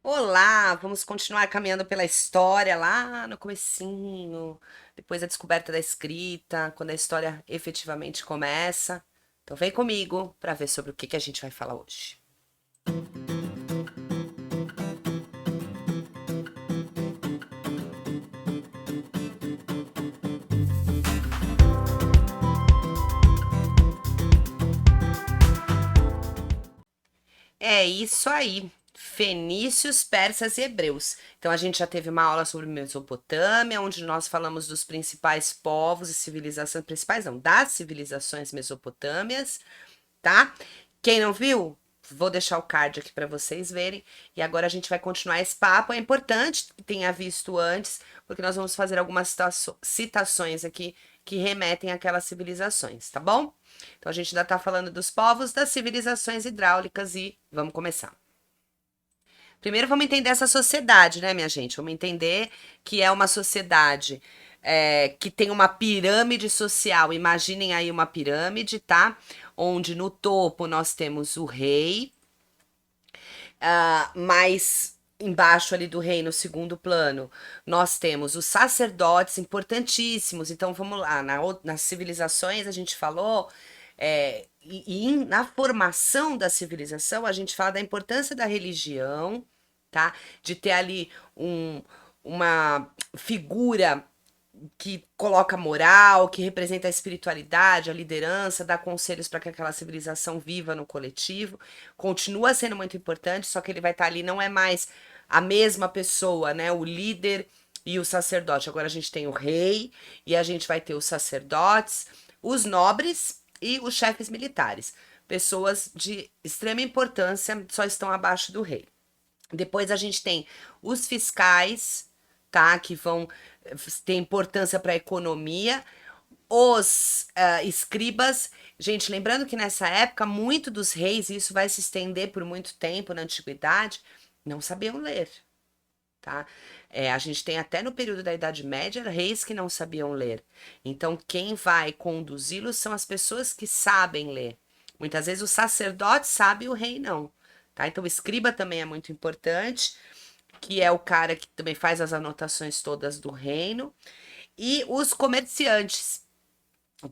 Olá, vamos continuar caminhando pela história lá no comecinho, depois da descoberta da escrita, quando a história efetivamente começa. Então vem comigo para ver sobre o que a gente vai falar hoje. É isso aí. Fenícios, persas e hebreus. Então a gente já teve uma aula sobre Mesopotâmia, onde nós falamos dos principais povos e civilizações, principais não, das civilizações mesopotâmias, tá? Quem não viu, vou deixar o card aqui para vocês verem. E agora a gente vai continuar esse papo. É importante que tenha visto antes, porque nós vamos fazer algumas citações aqui que remetem àquelas civilizações, tá bom? Então a gente ainda está falando dos povos, das civilizações hidráulicas e vamos começar. Primeiro vamos entender essa sociedade, né, minha gente? Vamos entender que é uma sociedade que tem uma pirâmide social. Imaginem aí uma pirâmide, tá? Onde no topo nós temos o rei, mais embaixo ali do rei, no segundo plano, nós temos os sacerdotes importantíssimos. Então vamos lá, nas civilizações a gente falou. Na formação da civilização, a gente fala da importância da religião, tá? De ter ali uma figura que coloca moral, que representa a espiritualidade, a liderança, dá conselhos para que aquela civilização viva no coletivo. Continua sendo muito importante, só que ele vai estar ali, não é mais a mesma pessoa, né? O líder e o sacerdote. Agora a gente tem o rei e a gente vai ter os sacerdotes, os nobres e os chefes militares. Pessoas de extrema importância só estão abaixo do rei. Depois a gente tem os fiscais, tá? Que vão ter importância para a economia. Os escribas, gente, lembrando que nessa época, muito dos reis, e isso vai se estender por muito tempo na antiguidade, não sabiam ler, tá? A gente tem até no período da Idade Média reis que não sabiam ler. Então, quem vai conduzi-los são as pessoas que sabem ler. Muitas vezes o sacerdote sabe e o rei não. Tá? Então, o escriba também é muito importante, que é o cara que também faz as anotações todas do reino. E os comerciantes,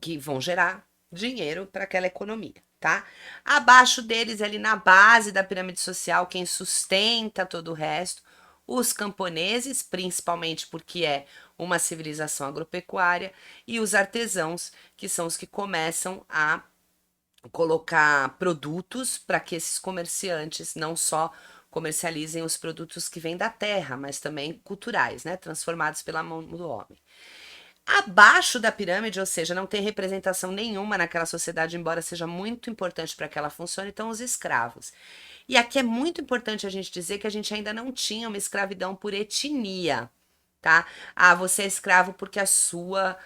que vão gerar dinheiro para aquela economia, tá? Abaixo deles, ali na base da pirâmide social, quem sustenta todo o resto, os camponeses, principalmente porque é uma civilização agropecuária, e os artesãos, que são os que começam a colocar produtos para que esses comerciantes não só comercializem os produtos que vêm da terra, mas também culturais, né, transformados pela mão do homem. Abaixo da pirâmide, ou seja, não tem representação nenhuma naquela sociedade, embora seja muito importante para que ela funcione, estão os escravos. E aqui é muito importante a gente dizer que a gente ainda não tinha uma escravidão por etnia, tá? Ah, você é escravo porque a sua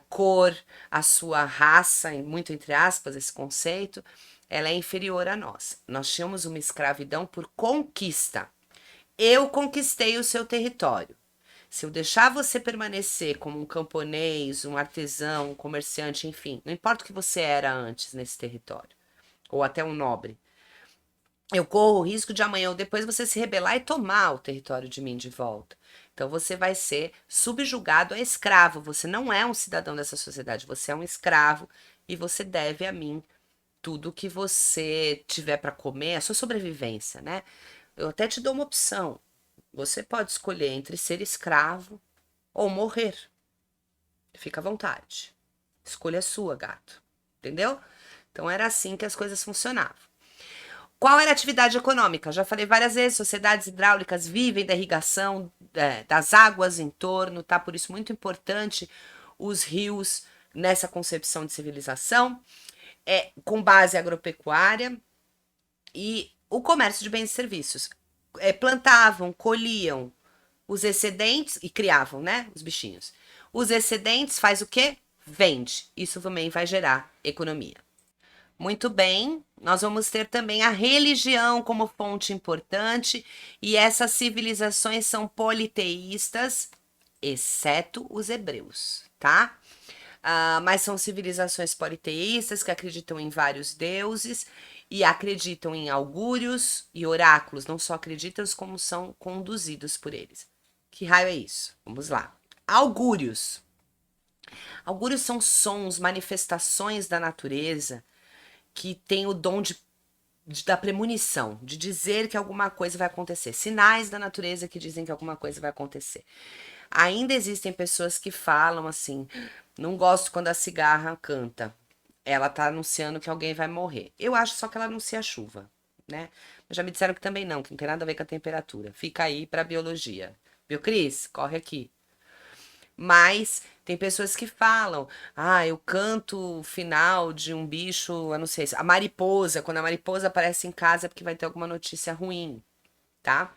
cor, a sua raça, muito entre aspas esse conceito, ela é inferior a nós. Nós tínhamos uma escravidão por conquista. Eu conquistei o seu território. Se eu deixar você permanecer como um camponês, um artesão, um comerciante, enfim, não importa o que você era antes nesse território, ou até um nobre, eu corro o risco de amanhã ou depois você se rebelar e tomar o território de mim de volta. Então você vai ser subjugado a escravo. Você não é um cidadão dessa sociedade, você é um escravo e você deve a mim tudo que você tiver para comer, a sua sobrevivência, né? Eu até te dou uma opção. Você pode escolher entre ser escravo ou morrer. Fica à vontade. Escolha sua, gato. Entendeu? Então era assim que as coisas funcionavam. Qual era a atividade econômica? Já falei várias vezes, sociedades hidráulicas vivem da irrigação das águas em torno, tá? Por isso muito importante os rios nessa concepção de civilização, com base agropecuária e o comércio de bens e serviços. Plantavam, colhiam os excedentes e criavam, né? Os bichinhos. Os excedentes faz o quê? Vende. Isso também vai gerar economia. Muito bem, nós vamos ter também a religião como fonte importante, e essas civilizações são politeístas, exceto os hebreus, tá? Mas são civilizações politeístas que acreditam em vários deuses e acreditam em augúrios e oráculos. Não só acreditam, como são conduzidos por eles. Que raio é isso? Vamos lá. Augúrios. Augúrios são sons, manifestações da natureza que têm o dom da premonição, de dizer que alguma coisa vai acontecer. Sinais da natureza que dizem que alguma coisa vai acontecer. Ainda existem pessoas que falam assim: não gosto quando a cigarra canta. Ela tá anunciando que alguém vai morrer. Eu acho só que ela anuncia a chuva, né? Mas já me disseram que também não, que não tem nada a ver com a temperatura. Fica aí pra biologia. Viu, Cris? Corre aqui. Mas tem pessoas que falam: ah, eu canto o final de um bicho, eu não sei, a mariposa, quando a mariposa aparece em casa é porque vai ter alguma notícia ruim, tá?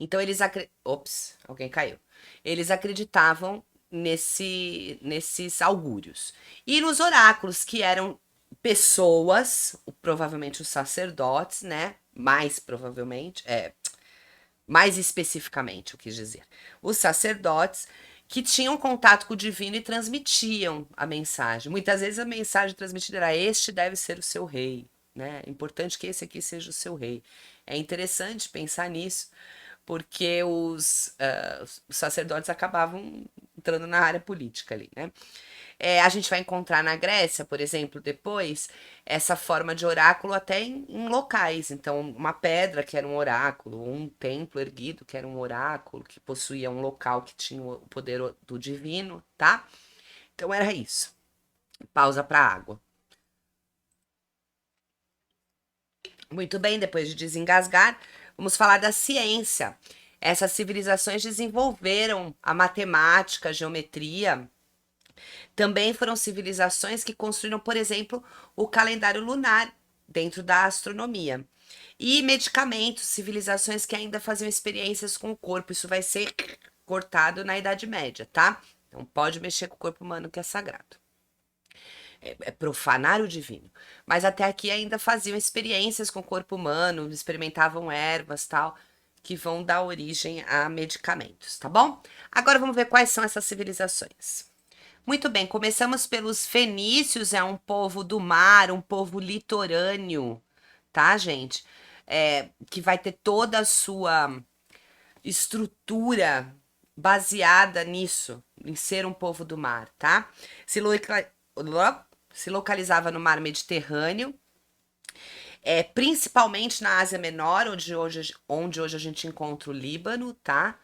Então eles Ops, alguém caiu. Eles acreditavam nesses augúrios. E nos oráculos, que eram pessoas, provavelmente os sacerdotes, né? Mais provavelmente, mais especificamente, eu quis dizer, os sacerdotes que tinham contato com o divino e transmitiam a mensagem. Muitas vezes a mensagem transmitida era: este deve ser o seu rei, né? É importante que esse aqui seja o seu rei. É interessante pensar nisso, porque os sacerdotes acabavam entrando na área política ali, né? A gente vai encontrar na Grécia, por exemplo, depois, essa forma de oráculo até em locais. Então, uma pedra que era um oráculo, um templo erguido que era um oráculo, que possuía um local que tinha o poder do divino, tá? Então, era isso. Pausa para água. Muito bem, depois de desengasgar, vamos falar da ciência. Essas civilizações desenvolveram a matemática, a geometria. Também foram civilizações que construíram, por exemplo, o calendário lunar dentro da astronomia. E medicamentos, civilizações que ainda faziam experiências com o corpo. Isso vai ser cortado na Idade Média, tá? Não pode mexer com o corpo humano que é sagrado. É profanar o divino. Mas até aqui ainda faziam experiências com o corpo humano, experimentavam ervas, tal, que vão dar origem a medicamentos, tá bom? Agora vamos ver quais são essas civilizações. Muito bem, começamos pelos fenícios, é um povo do mar, um povo litorâneo, tá, gente? Que vai ter toda a sua estrutura baseada nisso, em ser um povo do mar, tá? Se, se localizava no mar Mediterrâneo, principalmente na Ásia Menor, onde hoje a gente encontra o Líbano, tá?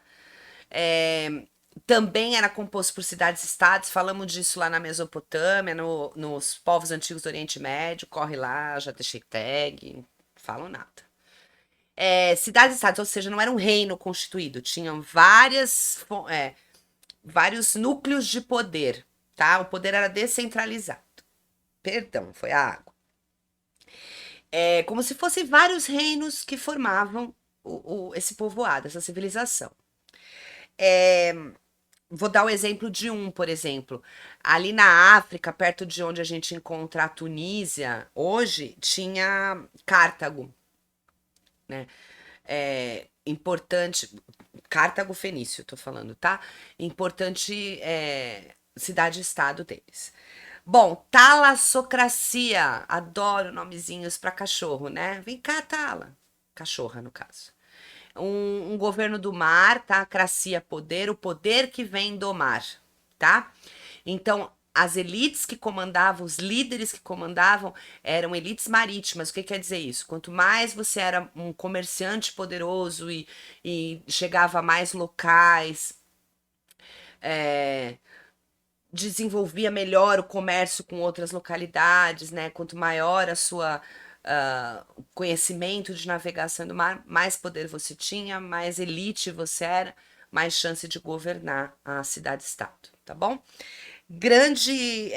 Também era composto por cidades-estados, falamos disso lá na Mesopotâmia, nos povos antigos do Oriente Médio, corre lá, já deixei tag, não falo nada. Cidades-estados, ou seja, não era um reino constituído, tinham vários núcleos de poder, tá? O poder era descentralizado. Perdão, foi a água. Como se fossem vários reinos que formavam esse povoado, essa civilização. Vou dar o exemplo de um, por exemplo. Ali na África, perto de onde a gente encontra a Tunísia, hoje tinha Cartago, né? Importante. Cartago Fenício, tô falando, tá? Importante cidade-estado deles. Bom, talassocracia. Adoro nomezinhos para cachorro, né? Vem cá, Tala. Cachorra, no caso. Um governo do mar, tá? Cracia, poder, o poder que vem do mar, tá? Então, as elites que comandavam, os líderes que comandavam, eram elites marítimas. O que quer dizer isso? Quanto mais você era um comerciante poderoso e chegava a mais locais, desenvolvia melhor o comércio com outras localidades, né? Quanto maior a sua conhecimento de navegação do mar, mais poder você tinha, mais elite você era, mais chance de governar a cidade-estado, tá bom? Grande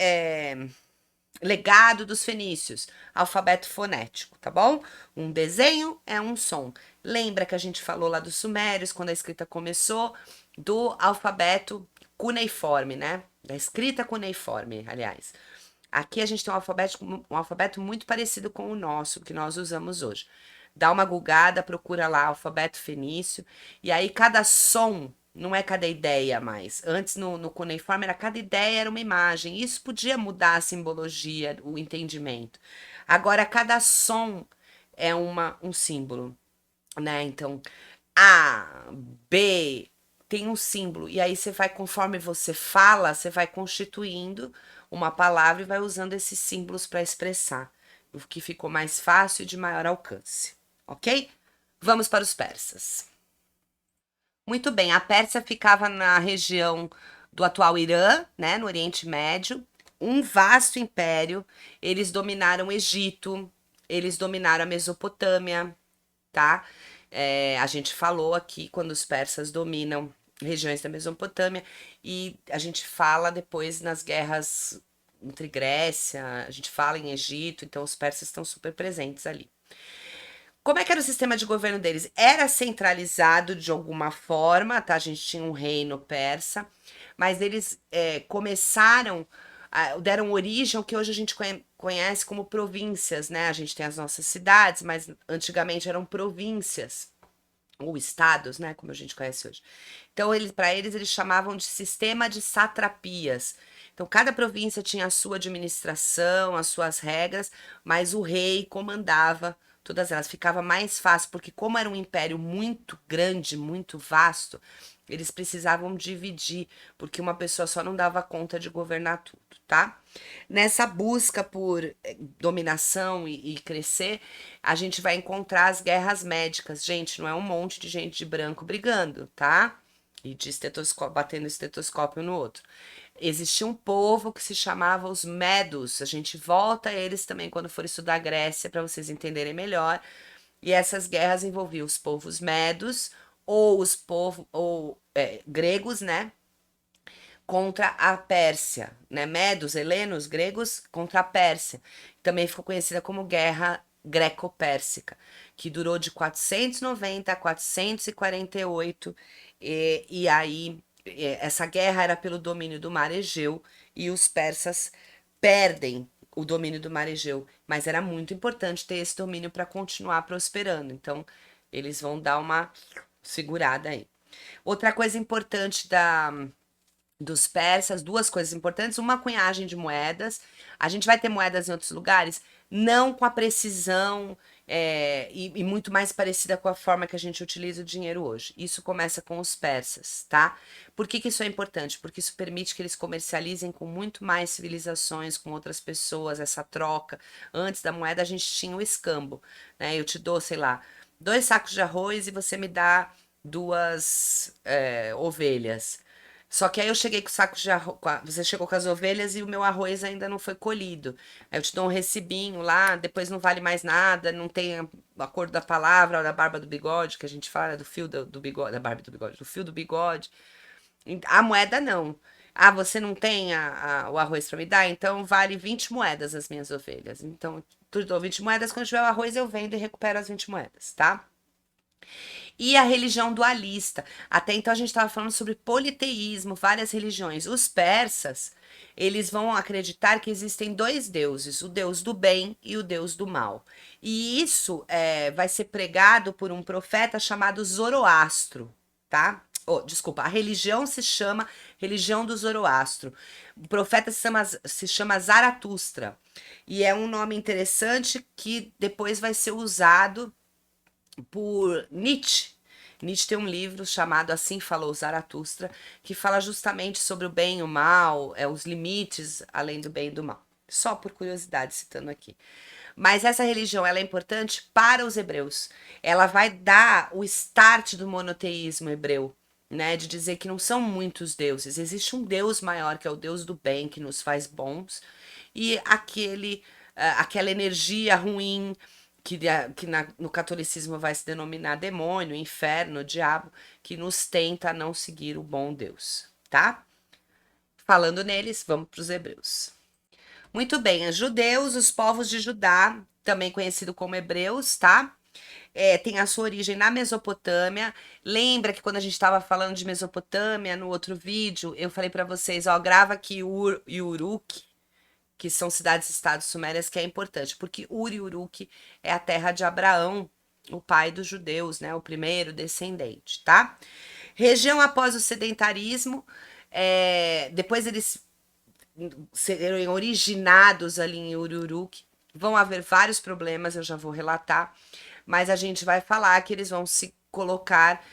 legado dos fenícios, alfabeto fonético, tá bom? Um desenho é um som. Lembra que a gente falou lá dos sumérios, quando a escrita começou, do alfabeto cuneiforme, né? Da escrita cuneiforme, aliás. Aqui a gente tem um alfabeto muito parecido com o nosso, que nós usamos hoje. Dá uma gulgada, procura lá alfabeto fenício, e aí cada som não é cada ideia mais. Antes no cuneiforme era cada ideia era uma imagem. Isso podia mudar a simbologia, o entendimento. Agora, cada som é um símbolo, né? Então, A, B, tem um símbolo. E aí você vai, conforme você fala, você vai constituindo uma palavra e vai usando esses símbolos para expressar. O que ficou mais fácil e de maior alcance. Ok? Vamos para os persas. Muito bem, a Pérsia ficava na região do atual Irã, né, no Oriente Médio, um vasto império. Eles dominaram o Egito, eles dominaram a Mesopotâmia, tá? A gente falou aqui quando os persas dominam regiões da Mesopotâmia e a gente fala depois nas guerras entre Grécia, a gente fala em Egito, então os persas estão super presentes ali. Como é que era o sistema de governo deles? Era centralizado de alguma forma, tá? A gente tinha um reino persa, mas eles começaram, deram origem ao que hoje a gente conhece como províncias, né? A gente tem as nossas cidades, mas antigamente eram províncias, ou estados, né? Como a gente conhece hoje. Então, para eles, eles chamavam de sistema de satrapias. Então, cada província tinha a sua administração, as suas regras, mas o rei comandava todas elas. Ficava mais fácil, porque como era um império muito grande, muito vasto, eles precisavam dividir, porque uma pessoa só não dava conta de governar tudo, tá? Nessa busca por dominação e crescer, a gente vai encontrar as guerras médicas. Gente, não é um monte de gente de branco brigando, tá? E de estetoscópio, batendo estetoscópio no outro. Existia um povo que se chamava os Medos. A gente volta a eles também quando for estudar a Grécia, para vocês entenderem melhor. E essas guerras envolviam os povos Medos ou os povos gregos, né? Contra a Pérsia, né? Medos, helenos, gregos contra a Pérsia. Também ficou conhecida como Guerra Greco-Pérsica, que durou de 490 a 448. E aí, essa guerra era pelo domínio do Mar Egeu e os persas perdem o domínio do Mar Egeu, mas era muito importante ter esse domínio para continuar prosperando. Então, eles vão dar uma segurada aí. Outra coisa importante dos persas, duas coisas importantes, uma cunhagem de moedas. A gente vai ter moedas em outros lugares, não com a precisão e muito mais parecida com a forma que a gente utiliza o dinheiro hoje. Isso começa com os persas, tá? Por que isso é importante? Porque isso permite que eles comercializem com muito mais civilizações, com outras pessoas, essa troca. Antes da moeda, a gente tinha o escambo, né? Eu te dou, sei lá, 2 sacos de arroz e você me dá duas ovelhas. Só que aí eu cheguei com o saco de arroz. Você chegou com as ovelhas e o meu arroz ainda não foi colhido. Aí eu te dou um recibinho lá, depois não vale mais nada, não tem a cor da palavra, da barba do bigode, que a gente fala, do fio do bigode, da barba do bigode, do fio do bigode. A moeda não. Ah, você não tem o arroz para me dar? Então vale 20 moedas as minhas ovelhas. Então, tu dou 20 moedas, quando tiver o arroz eu vendo e recupero as 20 moedas, tá? E a religião dualista. Até então a gente estava falando sobre politeísmo, várias religiões. Os persas, eles vão acreditar que existem dois deuses, o deus do bem e o deus do mal. E isso vai ser pregado por um profeta chamado Zoroastro, tá? Oh, desculpa, a religião se chama religião do Zoroastro. O profeta se chama Zaratustra. E é um nome interessante que depois vai ser usado por Nietzsche. Nietzsche tem um livro chamado Assim Falou Zaratustra, que fala justamente sobre o bem e o mal, os limites além do bem e do mal. Só por curiosidade, citando aqui. Mas essa religião ela é importante para os hebreus. Ela vai dar o start do monoteísmo hebreu, né? De dizer que não são muitos deuses. Existe um Deus maior, que é o Deus do bem, que nos faz bons, e aquela energia ruim que no catolicismo vai se denominar demônio, inferno, diabo, que nos tenta a não seguir o bom Deus, tá? Falando neles, vamos para os hebreus. Muito bem, os judeus, os povos de Judá, também conhecido como hebreus, tá? Tem a sua origem na Mesopotâmia. Lembra que quando a gente estava falando de Mesopotâmia no outro vídeo, eu falei para vocês, ó, grava aqui Ur e Uruk, que são cidades-estados sumérias, que é importante, porque Ur e Uruk é a terra de Abraão, o pai dos judeus, né? O primeiro descendente, tá? Região após o sedentarismo, depois eles serem originados ali em Ur e Uruk, Vão haver vários problemas, eu já vou relatar, mas a gente vai falar que eles vão se colocar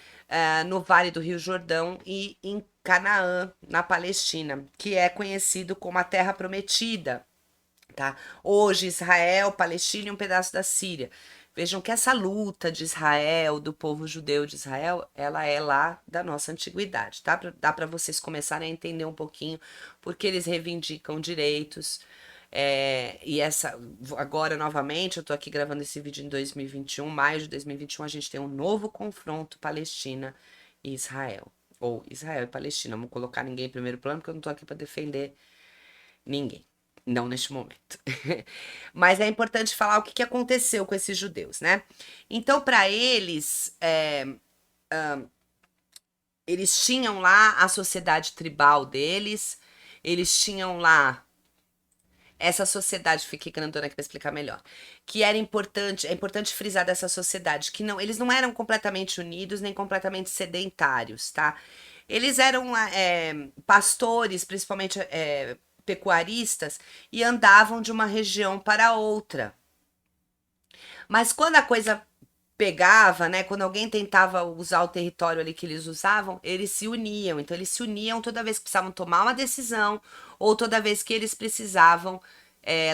no Vale do Rio Jordão e em Canaã, na Palestina, que é conhecido como a Terra Prometida, tá? Hoje, Israel, Palestina e um pedaço da Síria. Vejam que essa luta de Israel, do povo judeu de Israel, ela é lá da nossa antiguidade, tá? Dá para vocês começarem a entender um pouquinho porque eles reivindicam direitos. E essa, agora novamente, eu tô aqui gravando esse vídeo em 2021, maio de 2021, a gente tem um novo confronto Palestina e Israel. Ou Israel e Palestina, vamos colocar ninguém em primeiro plano, porque eu não tô aqui para defender ninguém. Não neste momento. Mas é importante falar o que aconteceu com esses judeus, né? Então, para eles, eles tinham lá a sociedade tribal deles, eles tinham lá essa sociedade, fiquei grandona aqui para explicar melhor, que era importante, é importante frisar dessa sociedade, que não, eles não eram completamente unidos, nem completamente sedentários, tá? Eles eram pastores, principalmente pecuaristas, e andavam de uma região para outra. Mas quando a coisa pegava, né, quando alguém tentava usar o território ali que eles usavam, eles se uniam. Então eles se uniam toda vez que precisavam tomar uma decisão ou toda vez que eles precisavam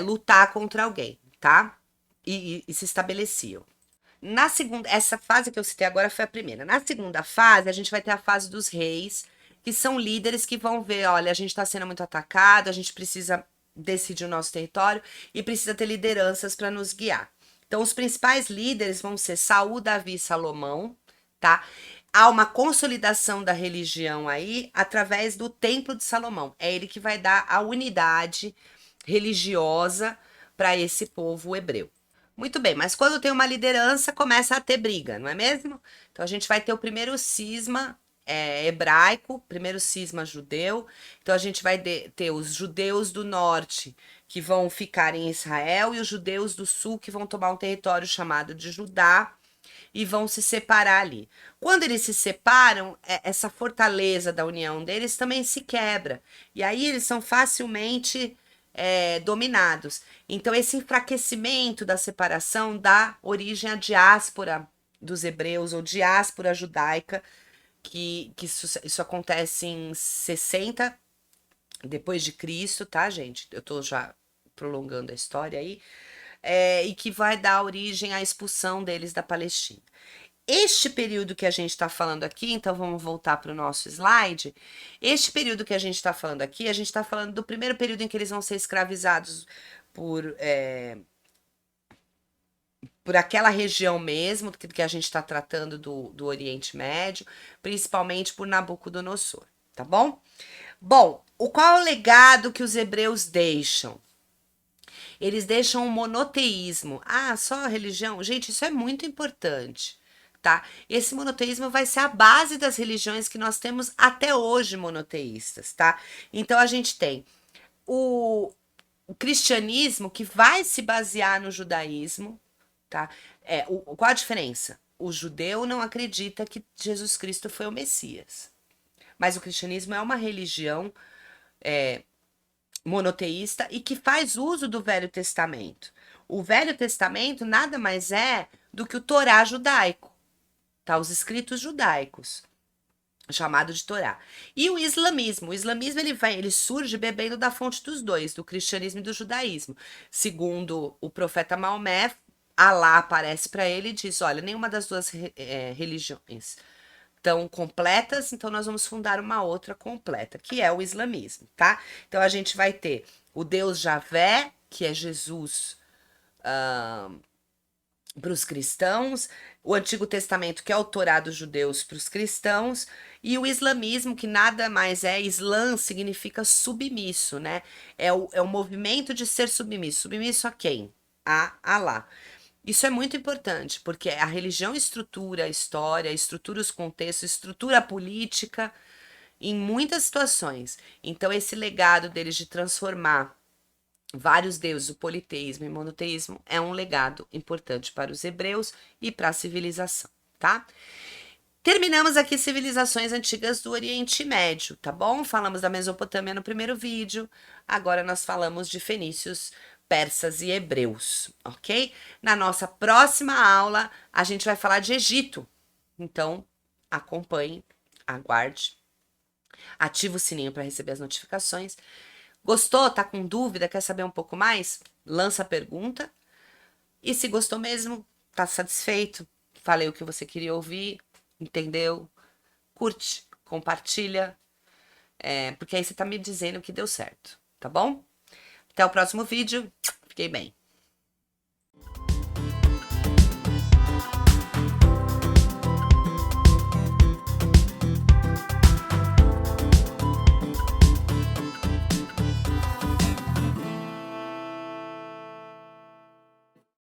lutar contra alguém, tá? E se estabeleciam. Na segunda, essa fase que eu citei agora foi a primeira. Na segunda fase, a gente vai ter a fase dos reis, que são líderes que vão ver, olha, a gente está sendo muito atacado, a gente precisa decidir o nosso território e precisa ter lideranças para nos guiar. Então, os principais líderes vão ser Saul, Davi e Salomão, tá? Há uma consolidação da religião aí através do Templo de Salomão. É ele que vai dar a unidade religiosa para esse povo hebreu. Muito bem, mas quando tem uma liderança, começa a ter briga, não é mesmo? Então a gente vai ter o primeiro cisma hebraico, primeiro cisma judeu. Então a gente vai ter os judeus do norte que vão ficar em Israel e os judeus do sul que vão tomar um território chamado de Judá e vão se separar ali. Quando eles se separam, essa fortaleza da união deles também se quebra. E aí eles são facilmente dominados. Então, esse enfraquecimento da separação dá origem à diáspora dos hebreus, ou diáspora judaica, que isso acontece em 60 depois de Cristo, tá, gente? Eu tô já prolongando a história aí. E que vai dar origem à expulsão deles da Palestina. Este período que a gente está falando aqui, então vamos voltar para o nosso slide. Este período que a gente está falando aqui, a gente está falando do primeiro período em que eles vão ser escravizados por aquela região mesmo, que a gente está tratando do Oriente Médio, principalmente por Nabucodonosor, tá bom? Bom, qual é o legado que os hebreus deixam? Eles deixam um monoteísmo. Ah, só a religião? Gente, isso é muito importante, tá? Esse monoteísmo vai ser a base das religiões que nós temos até hoje monoteístas, tá? Então a gente tem o cristianismo que vai se basear no judaísmo, tá? Qual a diferença? O judeu não acredita que Jesus Cristo foi o Messias. Mas o cristianismo é uma religião monoteísta e que faz uso do Velho Testamento. O Velho Testamento nada mais é do que o Torá judaico, tá? Os escritos judaicos, chamado de Torá. E o islamismo ele surge bebendo da fonte dos dois, do cristianismo e do judaísmo. Segundo o profeta Maomé, Alá aparece para ele e diz: olha, nenhuma das duas religiões tão completas, então nós vamos fundar uma outra completa, que é o islamismo, tá? Então a gente vai ter o Deus Javé, que é Jesus para os cristãos, o Antigo Testamento, que é o Torá dos judeus para os cristãos, e o islamismo, que nada mais é, Islã significa submisso, né? É o movimento de ser submisso. Submisso a quem? A Alá. Isso é muito importante, porque a religião estrutura a história, estrutura os contextos, estrutura a política em muitas situações. Então, esse legado deles de transformar vários deuses, o politeísmo e o monoteísmo, é um legado importante para os hebreus e para a civilização, tá? Terminamos aqui civilizações antigas do Oriente Médio, tá bom? Falamos da Mesopotâmia no primeiro vídeo, agora nós falamos de fenícios persas e hebreus, ok? Na nossa próxima aula, a gente vai falar de Egito. Então, acompanhe, aguarde, ative o sininho para receber as notificações. Gostou? Tá com dúvida? Quer saber um pouco mais? Lança a pergunta. E se gostou mesmo, tá satisfeito, falei o que você queria ouvir, entendeu? Curte, compartilha, porque aí você tá me dizendo que deu certo, tá bom? Até o próximo vídeo. Fiquei bem.